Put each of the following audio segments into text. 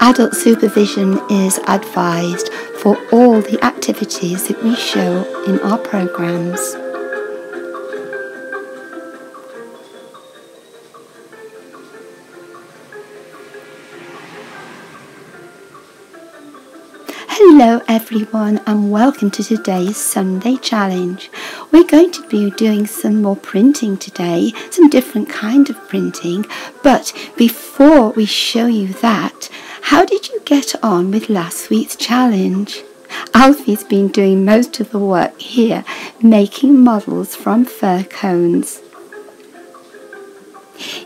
Adult supervision is advised for all the activities that we show in our programs. Hello everyone and welcome to today's Sunday challenge. We're going to be doing some more printing today, some different kind of printing, but before we show you that, how did you get on with last week's challenge? Alfie's been doing most of the work here, making models from fir cones.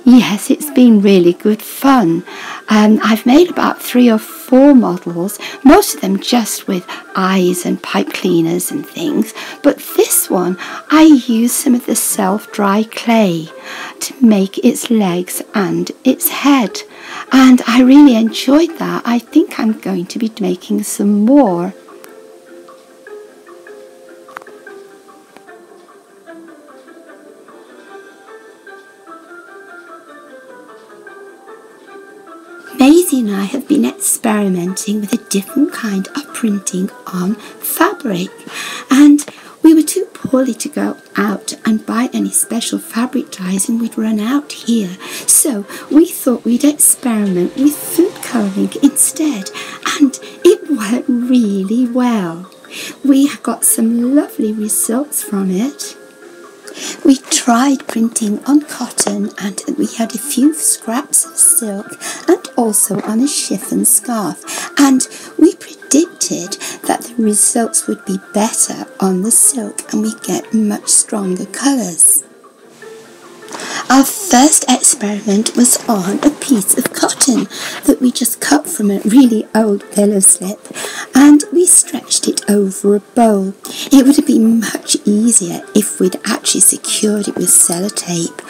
Yes, it's been really good fun. I've made about 3 or 4 models, most of them just with eyes and pipe cleaners and things, but this one I used some of the self-dry clay to make its legs and its head, and I really enjoyed that. I think I'm going to be making some more. Maisie and I have been experimenting with a different kind of printing on fabric, and we were too poorly to go out and buy any special fabric dyes, and we'd run out here, so we thought we'd experiment with food colouring instead, and it worked really well. We got some lovely results from it. We tried printing on cotton, and we had a few scraps of silk and also on a chiffon scarf, and we predicted that the results would be better on the silk and we get much stronger colours. Our first experiment was on a piece of cotton that we just cut from a really old pillow slip, and we stretched it over a bowl. It would have been much easier if we'd actually secured it with sellotape,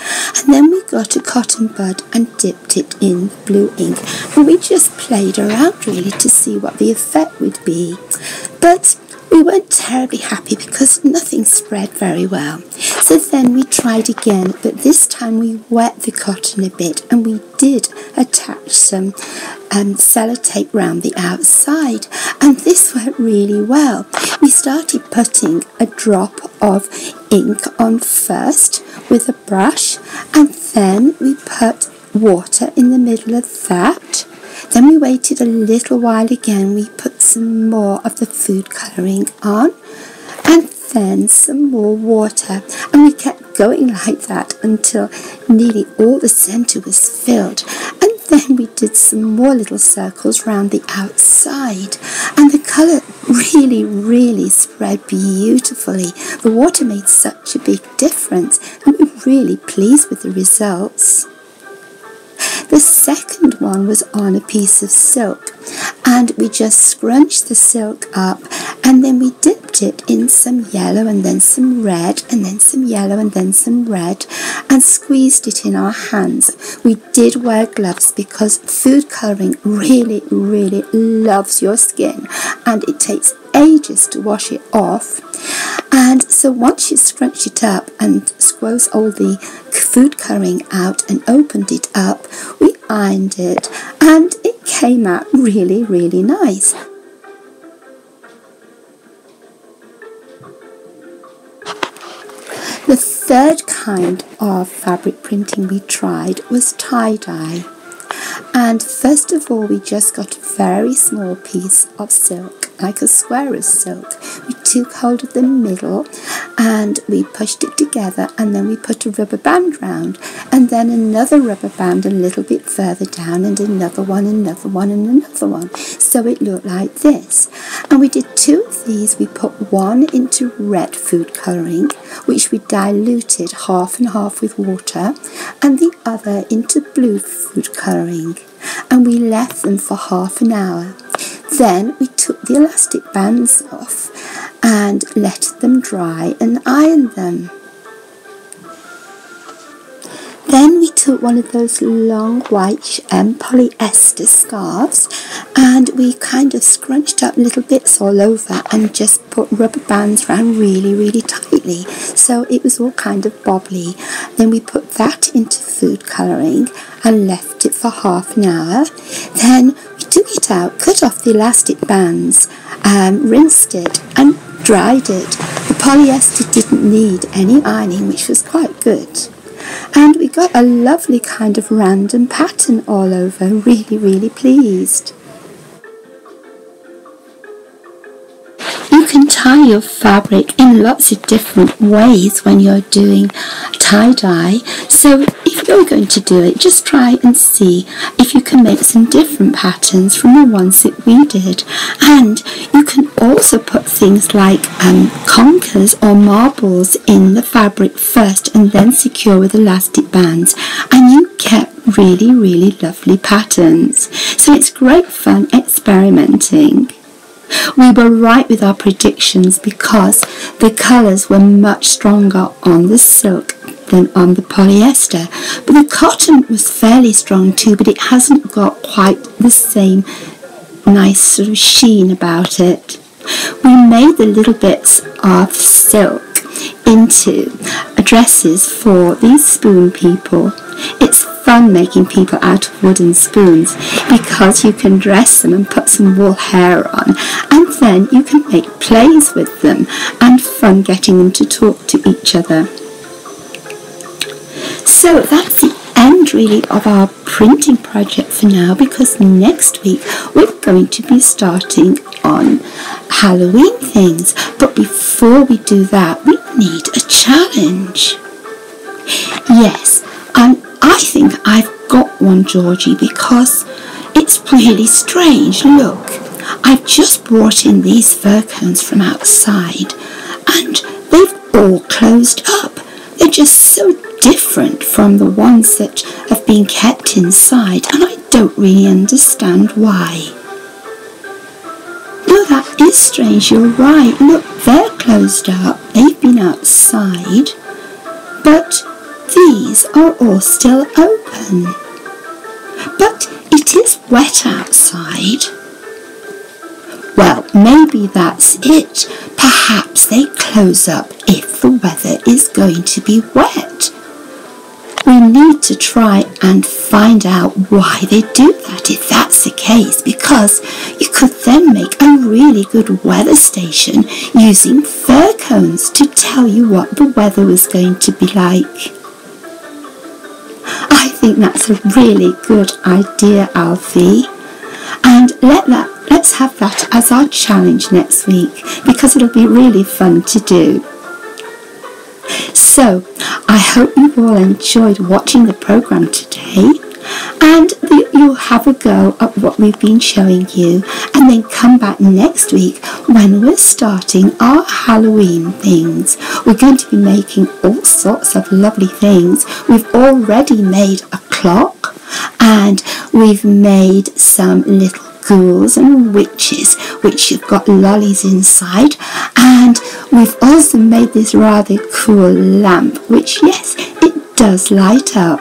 and then we got a cotton bud and dipped it in blue ink, and we just played around really to see what the effect would be. But we weren't terribly happy because nothing spread very well. So then we tried again, but this time we wet the cotton a bit, and we did attach some sellotape round the outside, and this worked really well. We started putting a drop of ink on first with a brush, and then we put water in the middle of that. Then we waited a little while again, we put some more of the food colouring on, and then some more water, and we kept going like that until nearly all the centre was filled, and then we did some more little circles round the outside, and the colour really spread beautifully. The water made such a big difference, and we were really pleased with the results. The second one was on a piece of silk, and we just scrunched the silk up, and then we dipped it in some yellow and then some red and then some yellow and then some red, and squeezed it in our hands. We did wear gloves because food colouring really loves your skin, and it takes ages to wash it off. And so once you scrunched it up and squoze all the food colouring out and opened it up, we ironed it, and it came out really nice. The third kind of fabric printing we tried was tie-dye. And first of all, we just got a very small piece of silk, like a square of silk. We took hold of the middle and we pushed it together, and then we put a rubber band round, and then another rubber band a little bit further down, and another one and another one. So it looked like this. And we did 2 of these. We put one into red food colouring, which we diluted half and half with water, and the other into blue food colouring, and we left them for half an hour. Then we took the elastic bands off and let them dry and ironed them. then we took one of those long white polyester scarves, and we kind of scrunched up little bits all over and just put rubber bands around really tightly, so it was all kind of bobbly. Then we put that into food colouring and left it for half an hour. Then we took it out, cut off the elastic bands, rinsed it and dried it. The polyester didn't need any ironing, which was quite good. And we got a lovely kind of random pattern all over. Really pleased. You can tie your fabric in lots of different ways when you're doing tie-dye. So if you're going to do it, just try and see if you can make some different patterns from the ones that we did. And you can also put things like conkers or marbles in the fabric first and then secure with elastic bands, and you get really lovely patterns. So it's great fun experimenting. We were right with our predictions because the colours were much stronger on the silk than on the polyester, but the cotton was fairly strong too, but it hasn't got quite the same nice sort of sheen about it. We made the little bits of silk into dresses for these spoon people. It's fun making people out of wooden spoons because you can dress them and put some wool hair on, and then you can make plays with them, and fun getting them to talk to each other. So that's the end really of our printing project for now, because next week we're going to be starting on Halloween things. But before we do that, we need a challenge. Yes, I think I've got one, Georgie, because it's really strange. Look, I've just brought in these fir cones from outside and they've all closed up. They're just so different from the ones that have been kept inside, and I don't really understand why. No, that is strange, you're right. Look, they're closed up, they've been outside, but these are all still open. But it is wet outside. Well, maybe that's it. Perhaps they close up if the weather is going to be wet. We need to try and find out why they do that, if that's the case, because you could then make a really good weather station using fir cones to tell you what the weather was going to be like. I think that's a really good idea, Alfie. And let's have that as our challenge next week, because it'll be really fun to do. So, I hope you've all enjoyed watching the programme today, and that you'll have a go at what we've been showing you, and then come back next week when we're starting our Halloween things. We're going to be making all sorts of lovely things. We've already made a clock, and we've made some little ghouls and witches which have got lollies inside, and we've also made this rather cool lamp which, yes, it does light up.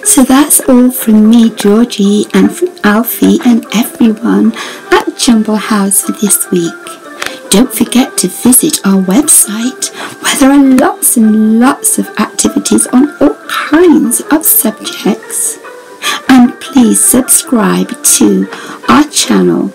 So that's all from me, Georgie, and from Alfie and everyone at Jumble House for this week. Don't forget to visit our website where there are lots and lots of activities on all kinds of subjects. And please subscribe to our channel